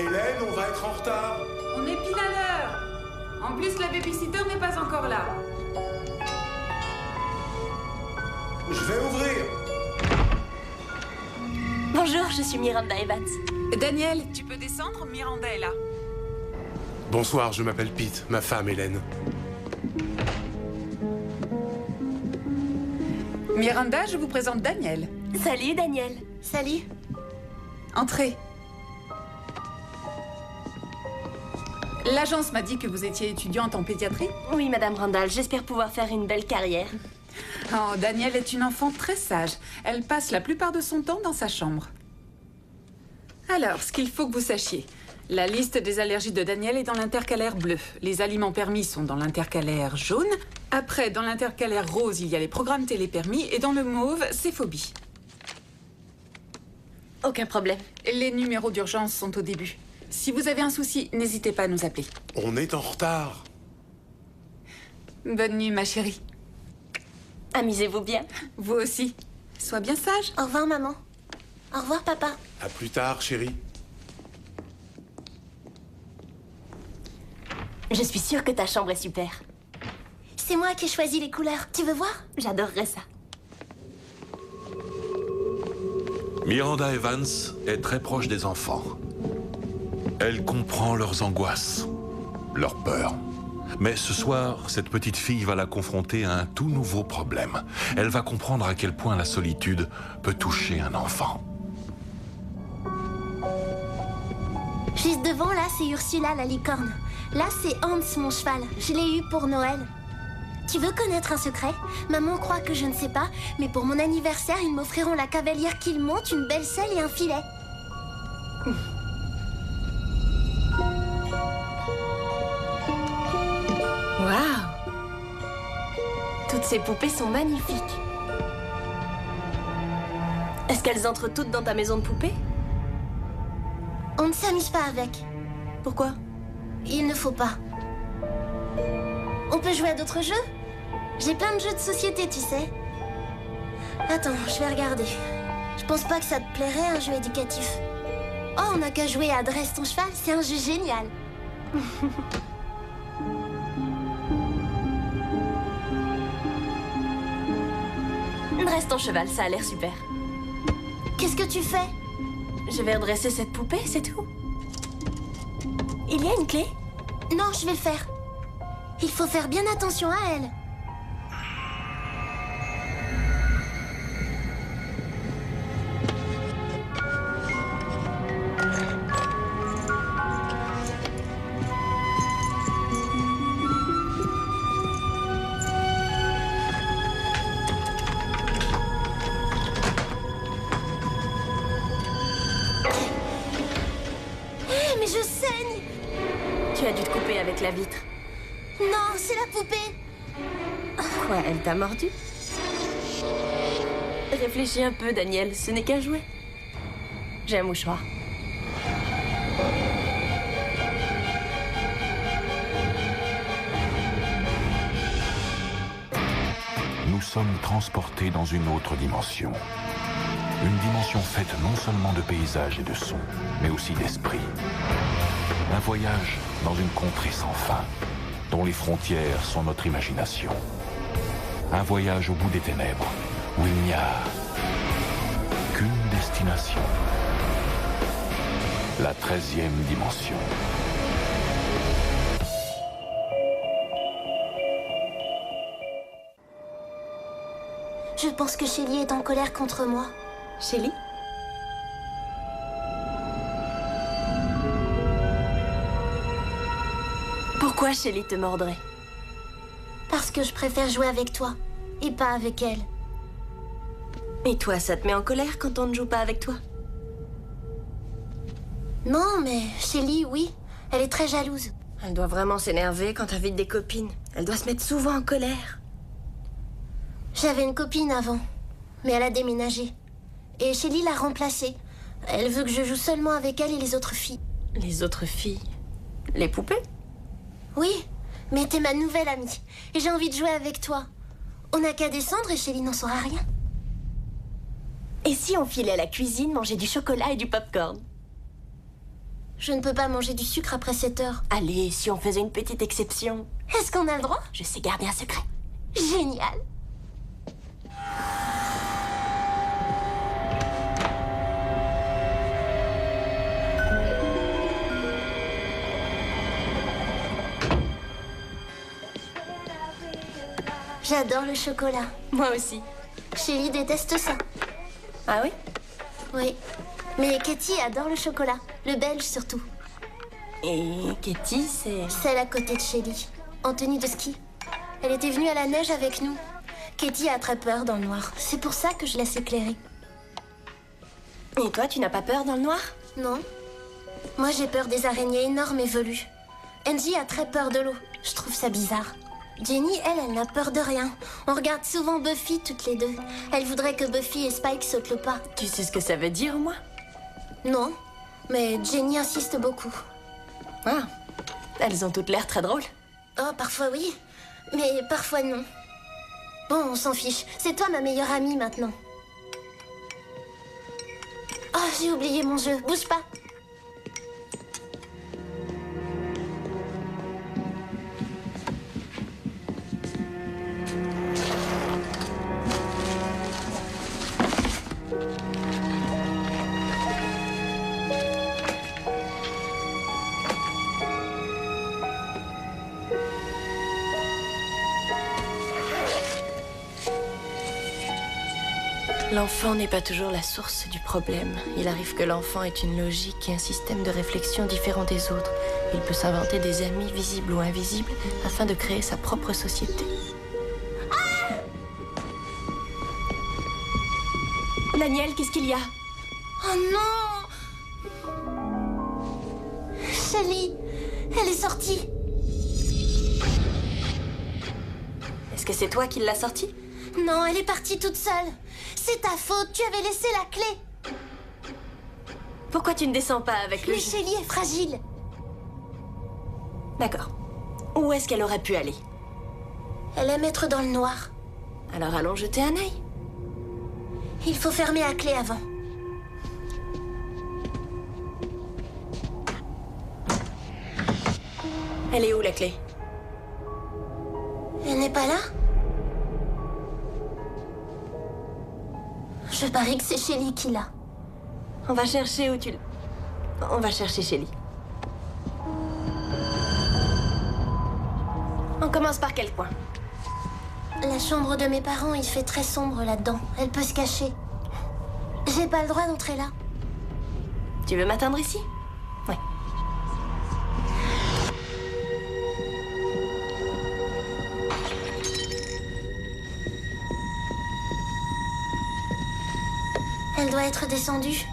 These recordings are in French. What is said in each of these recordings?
Hélène, on va être en retard. On est pile à l'heure. En plus, la babysitter n'est pas encore là. Je vais ouvrir. Bonjour, je suis Miranda Evans. Daniel, tu peux descendre? Miranda est là. Bonsoir, je m'appelle Pete, ma femme Hélène. Miranda, je vous présente Daniel. Salut, Daniel. Salut. Entrez. L'agence m'a dit que vous étiez étudiante en pédiatrie. Oui, Madame Randall, j'espère pouvoir faire une belle carrière. Oh, Daniel est une enfant très sage. Elle passe la plupart de son temps dans sa chambre. Alors, ce qu'il faut que vous sachiez. La liste des allergies de Daniel est dans l'intercalaire bleu. Les aliments permis sont dans l'intercalaire jaune. Après, dans l'intercalaire rose, il y a les programmes télé permis. Et dans le mauve, c'est phobie. Aucun problème. Les numéros d'urgence sont au début. Si vous avez un souci, n'hésitez pas à nous appeler. On est en retard. Bonne nuit, ma chérie. Amusez-vous bien. Vous aussi. Sois bien sage. Au revoir, maman. Au revoir, papa. À plus tard, chérie. Je suis sûre que ta chambre est super. C'est moi qui ai choisi les couleurs. Tu veux voir? J'adorerais ça. Miranda Evans est très proche des enfants. Elle comprend leurs angoisses, leurs peurs. Mais ce soir, cette petite fille va la confronter à un tout nouveau problème. Elle va comprendre à quel point la solitude peut toucher un enfant. Juste devant, là, c'est Ursula, la licorne. Là, c'est Hans, mon cheval. Je l'ai eu pour Noël. Tu veux connaître un secret? Maman croit que je ne sais pas, mais pour mon anniversaire, ils m'offriront la cavalière qu'ils montent, une belle selle et un filet. Waouh! Toutes ces poupées sont magnifiques. Est-ce qu'elles entrent toutes dans ta maison de poupées? On ne s'amuse pas avec. Pourquoi? Il ne faut pas. On peut jouer à d'autres jeux? J'ai plein de jeux de société, tu sais. Attends, je vais regarder. Je pense pas que ça te plairait, un jeu éducatif. Oh, on n'a qu'à jouer à Dresse ton cheval, c'est un jeu génial. Dresse ton cheval, ça a l'air super. Qu'est-ce que tu fais? Je vais redresser cette poupée, c'est tout. Il y a une clé? Non, je vais le faire. Il faut faire bien attention à elle. Mais je saigne! Tu as dû te couper avec la vitre. Non, c'est la poupée! Quoi, elle t'a mordu? Réfléchis un peu, Daniel, ce n'est qu'un jouet. J'ai un mouchoir. Nous sommes transportés dans une autre dimension. Une dimension faite non seulement de paysages et de sons, mais aussi d'esprit. Un voyage dans une contrée sans fin, dont les frontières sont notre imagination. Un voyage au bout des ténèbres, où il n'y a qu'une destination. La 13e dimension. Je pense que Shelly est en colère contre moi. Shelly? Pourquoi Shelly te mordrait? Parce que je préfère jouer avec toi, et pas avec elle. Et toi, ça te met en colère quand on ne joue pas avec toi? Non, mais Shelly, oui. Elle est très jalouse. Elle doit vraiment s'énerver quand t'invites des copines. Elle doit se mettre souvent en colère. J'avais une copine avant, mais elle a déménagé. Et Shelly l'a remplacée. Elle veut que je joue seulement avec elle et les autres filles. Les autres filles? Les poupées? Oui, mais t'es ma nouvelle amie. Et j'ai envie de jouer avec toi. On n'a qu'à descendre et Shelly n'en saura rien. Et si on filait à la cuisine manger du chocolat et du popcorn? Je ne peux pas manger du sucre après 7 heures. Allez, si on faisait une petite exception. Est-ce qu'on a le droit? Je sais garder un secret. Génial. J'adore le chocolat. Moi aussi. Shelly déteste ça. Ah oui? Oui. Mais Katie adore le chocolat. Le belge surtout. Et Katie, c'est... Celle à côté de Shelly. En tenue de ski. Elle était venue à la neige avec nous. Katie a très peur dans le noir. C'est pour ça que je laisse éclairer. Et toi, tu n'as pas peur dans le noir? Non. Moi, j'ai peur des araignées énormes et velues. Angie a très peur de l'eau. Je trouve ça bizarre. Jenny, elle n'a peur de rien. On regarde souvent Buffy toutes les deux. Elle voudrait que Buffy et Spike sautent le pas. Tu sais ce que ça veut dire, moi? Non, mais Jenny insiste beaucoup. Ah, elles ont toutes l'air très drôles. Oh, parfois oui, mais parfois non. Bon, on s'en fiche. C'est toi ma meilleure amie maintenant. Oh, j'ai oublié mon jeu. Bouge pas. L'enfant n'est pas toujours la source du problème. Il arrive que l'enfant ait une logique et un système de réflexion différent des autres. Il peut s'inventer des amis visibles ou invisibles afin de créer sa propre société. Daniel, qu'est-ce qu'il y a? Oh non! Shelly, elle est sortie. Est-ce que c'est toi qui l'as sortie? Non, elle est partie toute seule. C'est ta faute, tu avais laissé la clé. Pourquoi tu ne descends pas avec le Mais jeu? Shelly est fragile. D'accord. Où est-ce qu'elle aurait pu aller? Elle aime être dans le noir. Alors allons jeter un œil. Il faut fermer la clé avant. Elle est où, la clé? Elle n'est pas là? Je parie que c'est Shelly qui l'a. On va chercher où tu... On va chercher Shelly. On commence par quel coin? La chambre de mes parents, il fait très sombre là-dedans. Elle peut se cacher. J'ai pas le droit d'entrer là. Tu veux m'attendre ici? Ouais. Elle doit être descendue.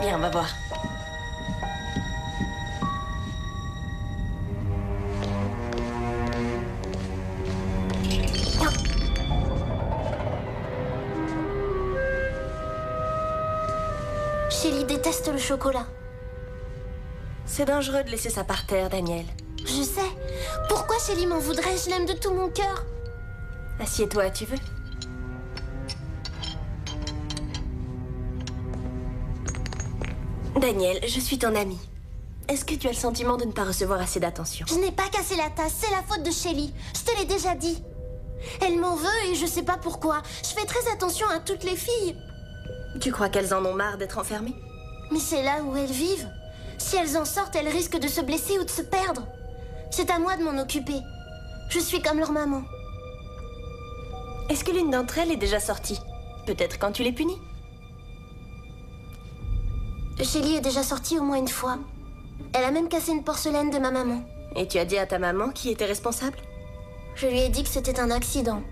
Viens, on va voir. Shelly déteste le chocolat. C'est dangereux de laisser ça par terre, Daniel. Je sais. Pourquoi Shelly m'en voudrait? Je l'aime de tout mon cœur. Assieds-toi, tu veux? Daniel, je suis ton amie. Est-ce que tu as le sentiment de ne pas recevoir assez d'attention? Je n'ai pas cassé la tasse, c'est la faute de Shelly. Je te l'ai déjà dit. Elle m'en veut et je sais pas pourquoi. Je fais très attention à toutes les filles. Tu crois qu'elles en ont marre d'être enfermées? Mais c'est là où elles vivent. Si elles en sortent, elles risquent de se blesser ou de se perdre. C'est à moi de m'en occuper. Je suis comme leur maman. Est-ce que l'une d'entre elles est déjà sortie? Peut-être quand tu les punis? Shelly est déjà sortie au moins une fois. Elle a même cassé une porcelaine de ma maman. Et tu as dit à ta maman qui était responsable? Je lui ai dit que c'était un accident.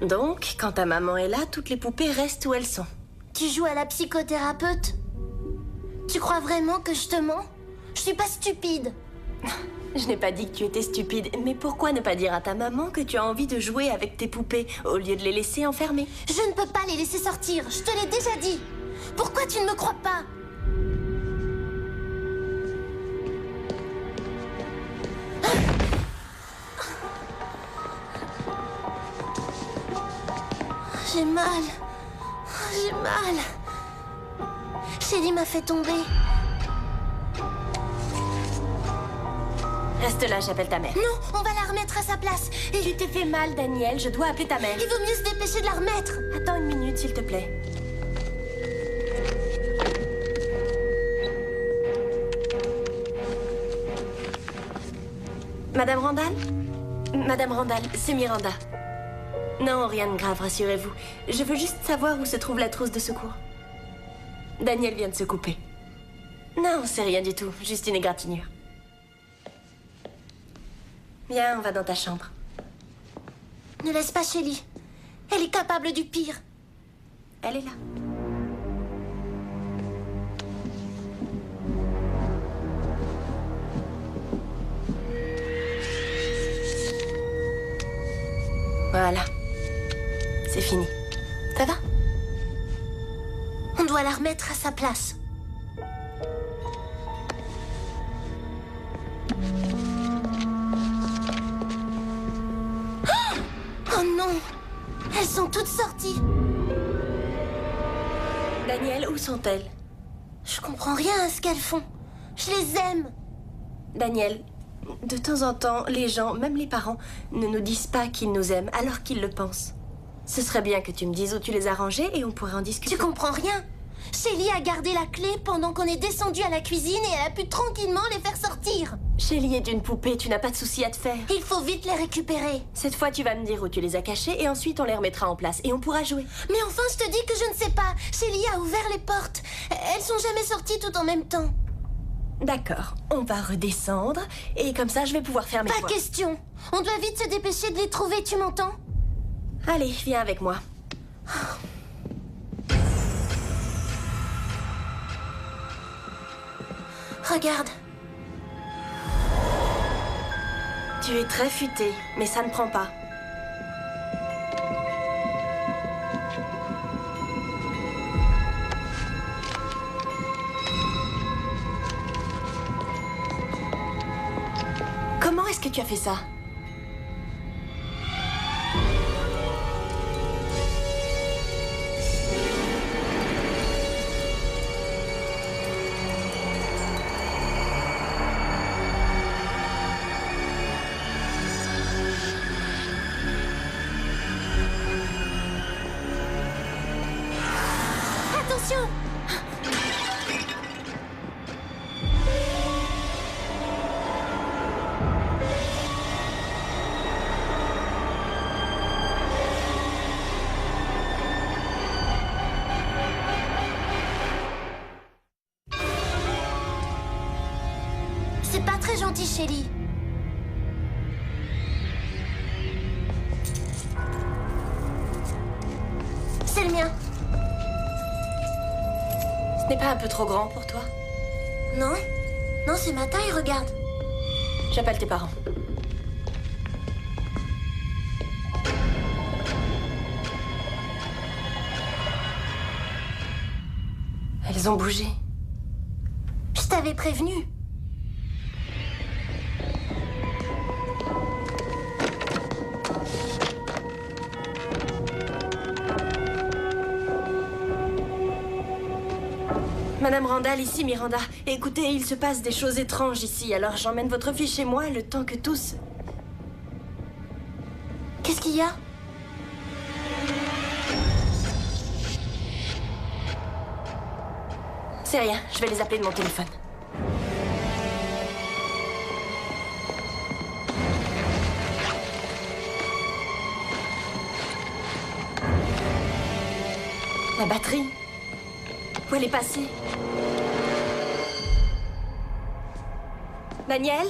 Donc, quand ta maman est là, toutes les poupées restent où elles sont. Tu joues à la psychothérapeute? Tu crois vraiment que je te mens? Je suis pas stupide. Je n'ai pas dit que tu étais stupide, mais pourquoi ne pas dire à ta maman que tu as envie de jouer avec tes poupées au lieu de les laisser enfermées? Je ne peux pas les laisser sortir, je te l'ai déjà dit. Pourquoi tu ne me crois pas? J'ai mal. J'ai mal. Shelly m'a fait tomber. Reste là, j'appelle ta mère. Non, on va la remettre à sa place. Et Tu t'es fait mal, Daniel, je dois appeler ta mère. il vaut mieux se dépêcher de la remettre. Attends une minute, s'il te plaît. Madame Randall? Madame Randall, c'est Miranda. Non, rien de grave, rassurez-vous. Je veux juste savoir où se trouve la trousse de secours. Daniel vient de se couper. Non, c'est rien du tout, juste une égratignure. Viens, on va dans ta chambre. Ne laisse pas Shelly. Elle est capable du pire. Elle est là. Voilà. C'est fini. Ça va? On doit la remettre à sa place. Oh non! Elles sont toutes sorties. Daniel, où sont-elles? Je comprends rien à ce qu'elles font. Je les aime. Daniel, de temps en temps, les gens, même les parents, ne nous disent pas qu'ils nous aiment alors qu'ils le pensent. Ce serait bien que tu me dises où tu les as rangés et on pourrait en discuter. Tu comprends rien? Shelly a gardé la clé pendant qu'on est descendu à la cuisine et elle a pu tranquillement les faire sortir. Shelly est une poupée, tu n'as pas de souci à te faire. Il faut vite les récupérer. Cette fois, tu vas me dire où tu les as cachés et ensuite on les remettra en place et on pourra jouer. Mais enfin, je te dis que je ne sais pas. Shelly a ouvert les portes. Elles sont jamais sorties tout en même temps. D'accord, on va redescendre et comme ça je vais pouvoir faire mes Pas devoirs. question. On doit vite se dépêcher de les trouver, tu m'entends? Allez, viens avec moi. Regarde. Tu es très futé, mais ça ne prend pas. Comment est-ce que tu as fait ça? Attention! C'est pas très gentil, Shelly. C'est le mien. Ce n'est pas un peu trop grand pour toi? Non? Non, c'est ma taille, regarde. J'appelle tes parents. Elles ont bougé. Je t'avais prévenu. Madame Randall, ici Miranda. Écoutez, il se passe des choses étranges ici, alors j'emmène votre fille chez moi le temps que tous... Qu'est-ce qu'il y a? C'est rien, je vais les appeler de mon téléphone. La batterie. Où elle est passée? Daniel?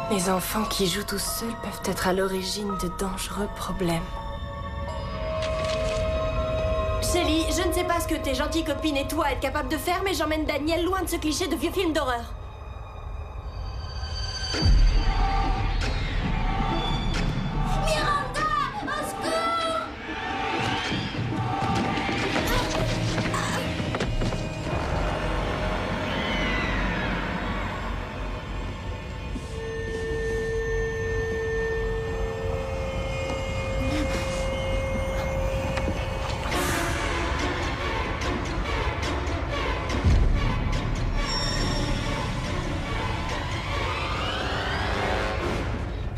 Les enfants qui jouent tout seuls peuvent être à l'origine de dangereux problèmes. Shelly, je ne sais pas ce que tes gentilles copines et toi êtes capables de faire, mais j'emmène Daniel loin de ce cliché de vieux film d'horreur. Miranda! Au secours!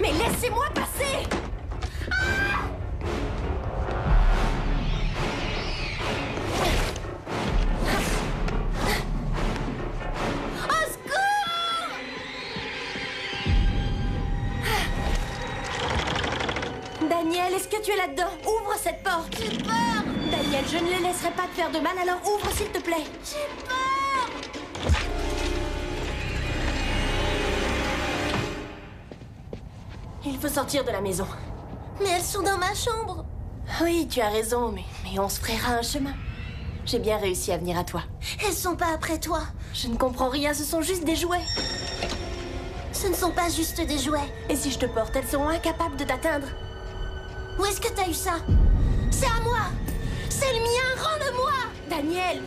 Mais laissez-moi passer! Au secours! Daniel, est-ce que tu es là-dedans? Ouvre cette porte! J'ai peur! Daniel, je ne les laisserai pas te faire de mal, alors ouvre s'il te plaît! J'ai peur! Il faut sortir de la maison. Mais elles sont dans ma chambre. Oui, tu as raison, mais on se frayera un chemin. J'ai bien réussi à venir à toi. Elles sont pas après toi. Je ne comprends rien, ce sont juste des jouets. Ce ne sont pas juste des jouets. Et si je te porte, elles seront incapables de t'atteindre. Où est-ce que t'as eu ça? C'est à moi! C'est le mien, rends-le-moi! Daniel!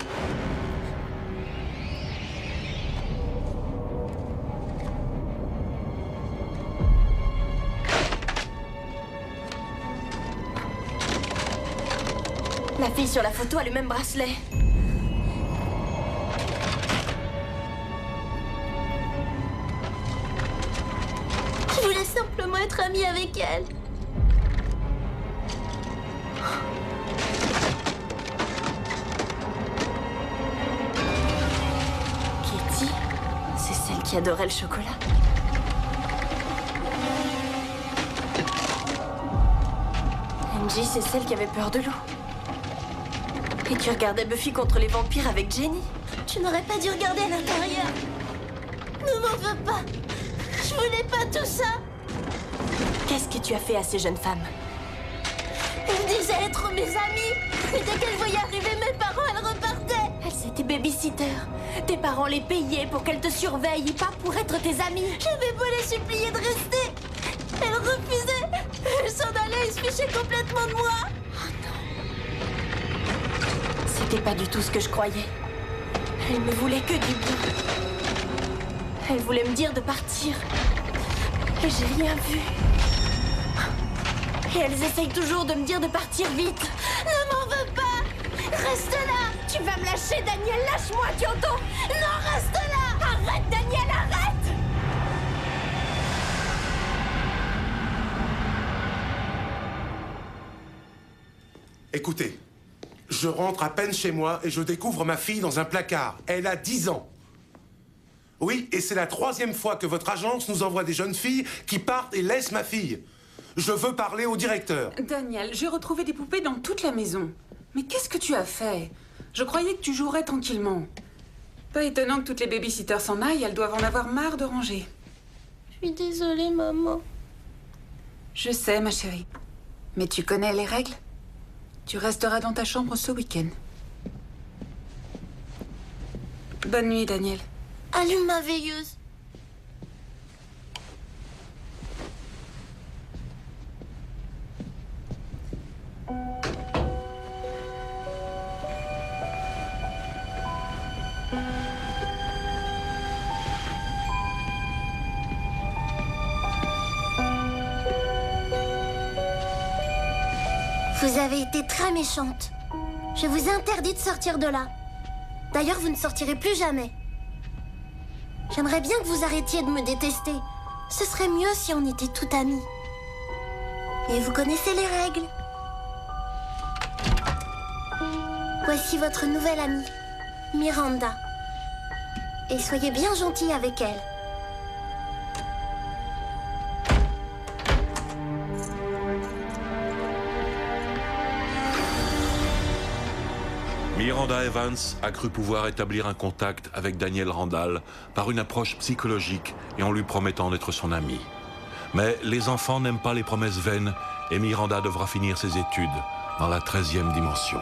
La fille sur la photo a le même bracelet. Je voulais simplement être amie avec elle. Kitty, c'est celle qui adorait le chocolat. Angie, c'est celle qui avait peur de l'eau. Et tu regardais Buffy contre les vampires avec Jenny. Tu n'aurais pas dû regarder à l'intérieur. Ne m'en veux pas. Je voulais pas tout ça. Qu'est-ce que tu as fait à ces jeunes femmes? Elles disaient être mes amies. Et dès qu'elles voyaient arriver mes parents, elles repartaient. Elles étaient babysitters. Tes parents les payaient pour qu'elles te surveillent, pas pour être tes amies. J'avais beau les supplier de rester. Elles refusaient. Elles s'en allaient et se fichaient complètement de moi. C'était pas du tout ce que je croyais. Elle me voulait que du bien. Elle voulait me dire de partir. Et j'ai rien vu. Et elles essayent toujours de me dire de partir vite. Ne m'en veux pas. Reste là. Tu vas me lâcher, Daniel. Lâche-moi, tu entends? Non, reste là. Arrête, Daniel, arrête! Écoutez, je rentre à peine chez moi et je découvre ma fille dans un placard. Elle a 10 ans. Oui, et c'est la 3e fois que votre agence nous envoie des jeunes filles qui partent et laissent ma fille. Je veux parler au directeur. Daniel, j'ai retrouvé des poupées dans toute la maison. Mais qu'est-ce que tu as fait? Je croyais que tu jouerais tranquillement. Pas étonnant que toutes les babysitters s'en aillent, elles doivent en avoir marre de ranger. Je suis désolée, maman. Je sais, ma chérie. Mais tu connais les règles? Tu resteras dans ta chambre ce week-end. Bonne nuit, Daniel. Allume ma veilleuse. Vous avez été très méchante. Je vous interdis de sortir de là. D'ailleurs, vous ne sortirez plus jamais. J'aimerais bien que vous arrêtiez de me détester. Ce serait mieux si on était tout amis. Et vous connaissez les règles. Voici votre nouvelle amie, Miranda. Et soyez bien gentils avec elle. Miranda Evans a cru pouvoir établir un contact avec Daniel Randall par une approche psychologique et en lui promettant d'être son ami. Mais les enfants n'aiment pas les promesses vaines et Miranda devra finir ses études dans la 13e dimension.